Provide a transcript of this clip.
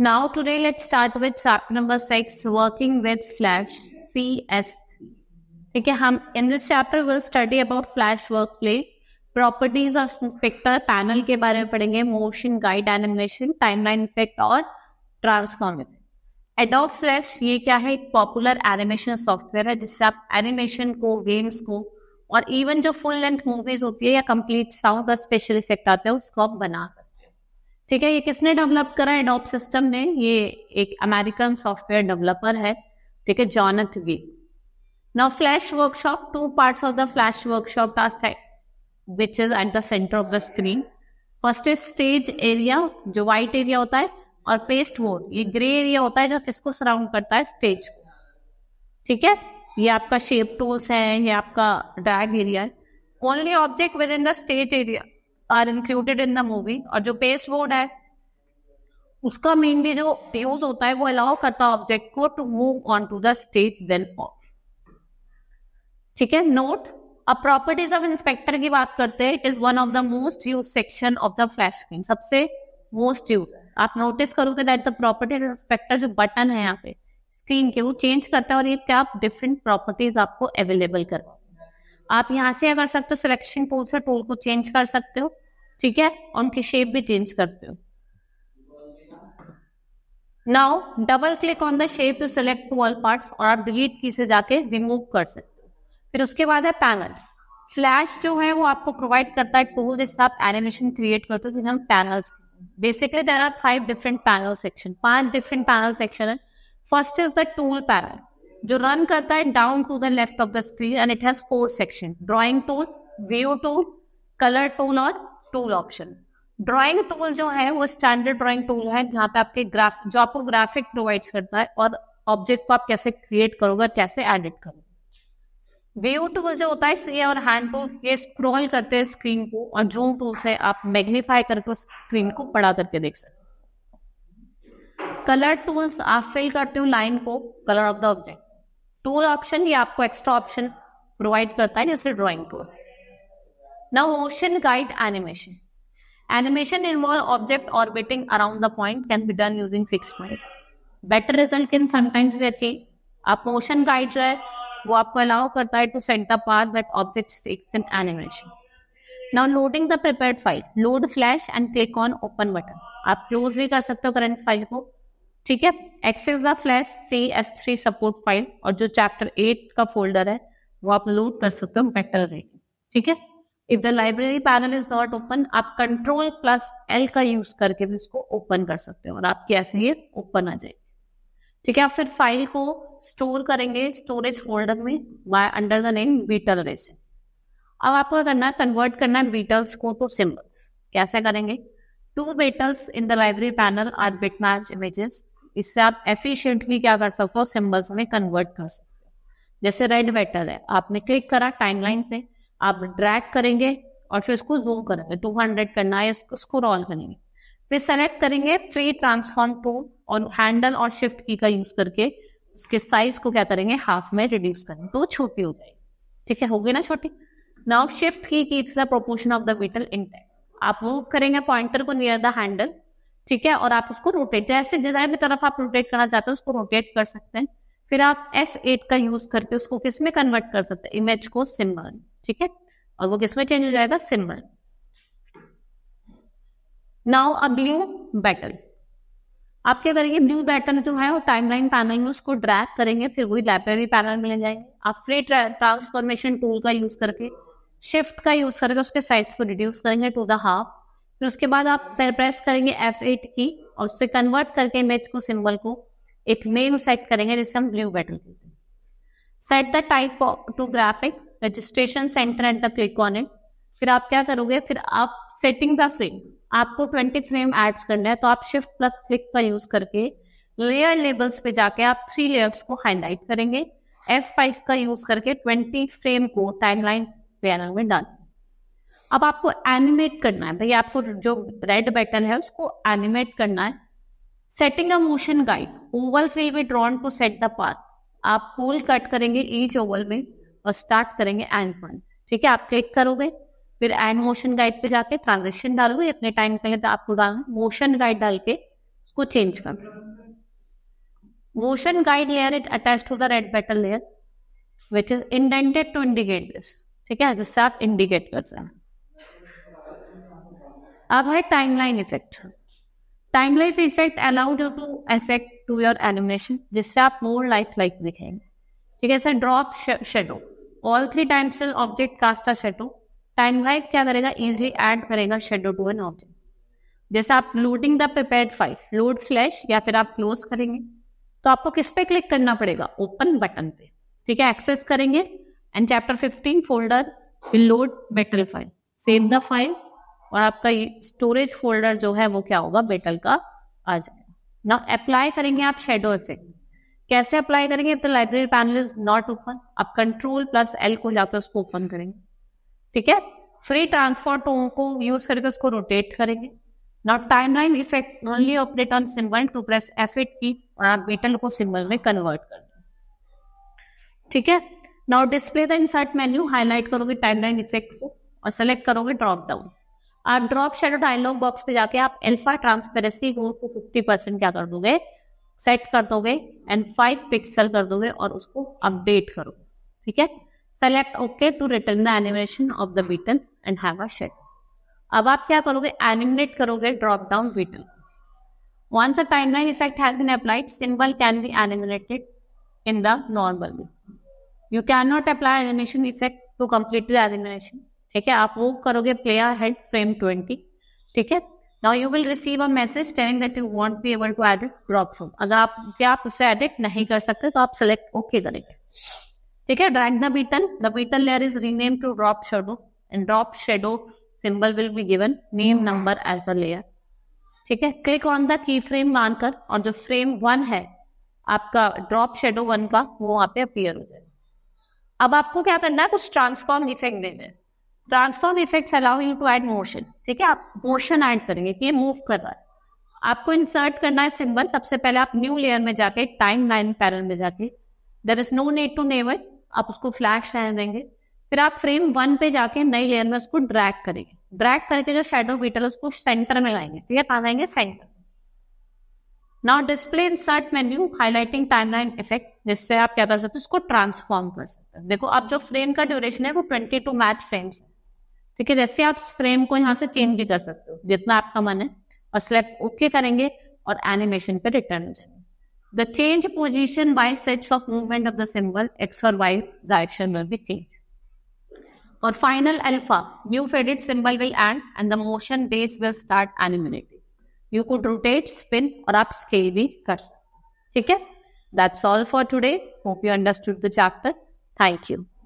Now today let's start with chapter number 6, working with Flash CS3. ठीक है, हम in this chapter will study about Flash workplace, properties of inspector panel के बारे में पढ़ेंगे, motion, guide animation, timeline effect और transform. Adobe Flash ये क्या है? एक पॉपुलर एनिमेशन सॉफ्टवेयर है जिससे आप एनिमेशन को, गेम्स को और इवन जो फुल लेंथ मूवीज होती है या कंप्लीट साउंड और स्पेशल इफेक्ट आते हैं उसको आप बना सकते हो. ठीक है, ये किसने डेवलप करा? एडोब सिस्टम ने. ये एक अमेरिकन सॉफ्टवेयर डेवलपर है. ठीक है, Jonathan V. Now flash workshop, two parts of the flash workshop are set which is at the centre of the screen. First is stage area, जो white area होता है, और पेस्ट बोर्ड, ये grey area होता है जो किसको surround करता है? स्टेज को. ठीक है, ये आपका शेप टूल्स है, ये आपका ड्रैग एरिया है. Only object with in the stage area are included in the movie. और जो पेस्ट बोर्ड है उसका मेनली जो यूज होता है वो अलाउ करता है ऑब्जेक्ट को to move on to the stage then off. ठीक है, नोट, अब प्रॉपर्टीज ऑफ इंस्पेक्टर की बात करते हैं. It is one of the most use section of the flash screen. सबसे मोस्ट यूज आप नोटिस करोगे दैट द प्रॉपर्टीज इंस्पेक्टर जो बटन है यहाँ पे स्क्रीन के, वो चेंज करता है और ये क्या डिफरेंट प्रॉपर्टीज आपको अवेलेबल करवा. आप यहाँ से कर सकते हो सिलेक्शन टूल से टूल को चेंज कर सकते हो. ठीक है, और उनकी शेप भी चेंज करते हो. Now double click on the shape to select to all parts, और आप डिलीट की से जाके रिमूव कर सकते हो. फिर उसके बाद है पैनल. फ्लैश जो है वो आपको प्रोवाइड करता है टूल जिससे आप एनिमेशन क्रिएट करते हो, जिन्हें हम panels. Basically there are 5 different panel section, 5 different panel section है. First is the tool panel जो रन करता है down to the left of the screen and it has 4 section. Drawing tool, view tool, colour tool और tool option. Drawing tool जो है वो standard drawing tool है जहाँ पे आपके जो आपको ग्राफिक प्रोवाइड करता है और ऑब्जेक्ट को आप कैसे क्रिएट करोगे, कैसे एडिट करोगे. व्यू टूल जो होता है सी और हैंड टूल, ये स्क्रॉल करते हैं स्क्रीन को, और जूम टूल से आप मैग्नीफाई करके उस स्क्रीन को बड़ा करके देख सकते हो. कलर टूल्स, आप फिल करते हो लाइन को, colour of the object. Tool option ये आपको एक्स्ट्रा ऑप्शन प्रोवाइड करता है जैसे drawing tool. Now motion guide animation. Animation involve object orbiting around the point can be done using fixed point. Better result can sometimes be achieve. आप motion guide जो है वो आपको अलाउ करता है to set the path that object takes in animation. Now loading the prepared file. Load flash and click on open button. आप close भी कर सकते हो करंट फाइल को. ठीक है, access the flash CS3 support file, और जो चैप्टर 8 का फोल्डर है वो आप लोड कर सकते हो बेटर रेट. ठीक है, if the library panel is not open, आप Ctrl+L का यूज करके भी उसको ओपन कर सकते हो और आपके ऐसे ही ओपन आ जाएगी. ठीक है, आप फिर फाइल को स्टोर करेंगे स्टोरेज फोल्डर में by under the name beetle racing. अब आपको करना है, कन्वर्ट करना है बीटल्स को टू सिंबल्स. कैसे करेंगे? 2 beetles in the library panel are bitmap images. इससे आप एफिशिएंटली क्या कर सकते हो? सिंबल्स में कन्वर्ट कर सकते हो. जैसे रेड बेटल है, आपने क्लिक करा टाइमलाइन पे, आप ड्रैग करेंगे और फिर इसको जूम करेंगे, 200 करना है, इसको स्क्रॉल करेंगे, फिर सेलेक्ट करेंगे फ्री ट्रांसफॉर्म टूल और हैंडल और शिफ्ट की का यूज करके उसके साइज को क्या करेंगे? हाफ में रिड्यूस करेंगे तो छोटी हो जाएगी. ठीक है, हो गई ना छोटी. Now shift key keeps the proportion of the beetle intact. आप मूव करेंगे पॉइंटर को नियर द हैंडल. ठीक है, और आप उसको रोटेट, जैसे डिजाइन की तरफ आप रोटेट करना चाहते हो उसको रोटेट कर सकते हैं. फिर आप F8 का यूज करके उसको किस में कन्वर्ट कर सकते हैं? इमेज को सिंबल. ठीक है, और वो किस में चेंज हो जाएगा? सिंबल. नाउ अ ब्लू बैटल. आप क्या करेंगे? ब्लू बैटल जो है वो टाइमलाइन पैनल में उसको ड्रैग करेंगे, फिर वही लाइब्रेरी पैनल में ले जाएंगे. आप फ्री ट्रांसफॉर्मेशन टूल का यूज करके, शिफ्ट का यूज करके उसके साइज को रिड्यूस करेंगे टू द हाफ. फिर उसके बाद आप प्रेस करेंगे F8 की और उससे कन्वर्ट करके इमेज को, सिंबल को एक नेम सेट करेंगे जिसे हम ब्लू बैटल कहते हैं. Set the type two graphic, registration centre and the click on it. फिर आप क्या करोगे? फिर आप सेटिंग द फ्रेम, आपको 20 फ्रेम एड्स करना है तो आप Shift+Click का यूज करके लेयर लेबल्स पे जाके आप 3 लेयर्स को हाईलाइट करेंगे. F5 का यूज करके 20 फ्रेम को टाइमलाइन पैनल में डालें. अब आपको एनिमेट करना है, भाई आपको जो रेड बटन है उसको एनिमेट करना है. Setting a motion guide. Ovals will be drawn to set the path. आप पोल कट करेंगे ईच ओवल में और स्टार्ट करेंगे एंड पॉइंट्स. ठीक है, आप क्लिक करोगे, फिर एंड मोशन गाइड पे जाके ट्रांजिशन डालोगे. इतने टाइम के लिए तो आपको डालना मोशन गाइड डाल के उसको चेंज करना। Motion guide layer it attach to the red petal layer which is indented to indicate this, ठीक है, जिससे आप इंडिकेट कर सकते। अब है timeline effect. Timeline effect allowed you to affect to your animation, जिससे आप मोर लाइक दिखेंगे, ठीक है। Sir drop shadow, all 3 times till object cast a shadow. Timeline क्या करेगा, इजीली ऐड करेगा शेडो टू एन ऑब्जेक्ट। जैसे आप loading the prepared file, load slash या फिर आप क्लोज करेंगे तो आपको किस पे क्लिक करना पड़ेगा, ओपन बटन पे, ठीक है। एक्सेस करेंगे and chapter 15 folder will load beetle file, save the file, और आपका स्टोरेज फोल्डर जो है वो क्या होगा, बेटल का आ जाएगा। नाउ अप्लाई करेंगे आप शेडो इफेक्ट। कैसे अप्लाई करेंगे, the library panel is not open, आप Ctrl+L को जाकर उसको ओपन करेंगे, ठीक है। फ्री ट्रांसफॉर्म टूल को यूज करके उसको रोटेट करेंगे। Now timeline effect only operate on symbol, to press F8 key और आप बेटल को सिंबल में कन्वर्ट कर दें, ठीक है। Now display the insert menu, highlight करोगे टाइमलाइन इफेक्ट को और सेलेक्ट करोगे ड्रॉप डाउन। आप ड्रॉप शेडो डायलॉग बॉक्स पे जाके आप अल्फा ट्रांसपेरेंसी को 50% क्या कर दोगे, सेट कर दोगे एंड 5 पिक्सल कर दोगे और उसको अपडेट करोगे, ठीक है। Select okay to return the animation of the beetle and have a shadow. अब आप क्या करोगे, एनिमेट करोगे drop down beetle. Once a timeline effect has been applied, symbol can be animated in the normal way. You cannot apply animation effect to complete the animation, ठीक है। आप move करोगे play ahead frame 20, ठीक है। Now you will receive a message telling that you won't be able to edit drop from. अगर आप उसे edit नहीं कर सकते तो आप select OK करेंगे, ठीक है। Drag the beetle layer is renamed to drop shadow and drop shadow symbol will be given name number as the layer, ठीक है। Click on the key frame मानकर और जो फ्रेम 1 है आपका ड्रॉप शेडो 1 का, वो वहां पे अपीयर हो जाएगा। अब आपको क्या करना है, कुछ ट्रांसफॉर्म इफेक्ट देना है। Transform effects allow you to add motion, ठीक है। आप मोशन ऐड करेंगे कि ये मूव कर रहा है। आपको इंसर्ट करना है सिंबल। सबसे पहले आप न्यू लेयर में जाके टाइमलाइन पैनल में जाके there is no need to name it, आप उसको फ्लैश रहने देंगे। फिर आप फ्रेम 1 पे जाके नई लेयर में उसको ड्रैग करेंगे। ड्रैग करके जो शेडो बीटल उसको सेंटर में लाएंगे, ठीक है, कहाँ लाएंगे, centre. Now display insert menu highlighting timeline effect, जिससे आप क्या कर सकते हो, उसको ट्रांसफॉर्म कर सकते हैं। देखो अब जो फ्रेम का ड्यूरेशन है वो 22 मैच फ्रेम्स है, ठीक है। जैसे आप फ्रेम को यहाँ से चेंज भी कर सकते हो जितना आपका मन है, और सिलेक्ट ओके करेंगे और एनिमेशन पे रिटर्न हो जाएंगे। The change position by sets of movement of the symbol x और y direction will be change. और final alpha new faded symbol will end and the motion base will start animating. You could rotate, spin और आप scale भी कर सकते हैं, ठीक है। That's all for today. Hope you understood the chapter. Thank you.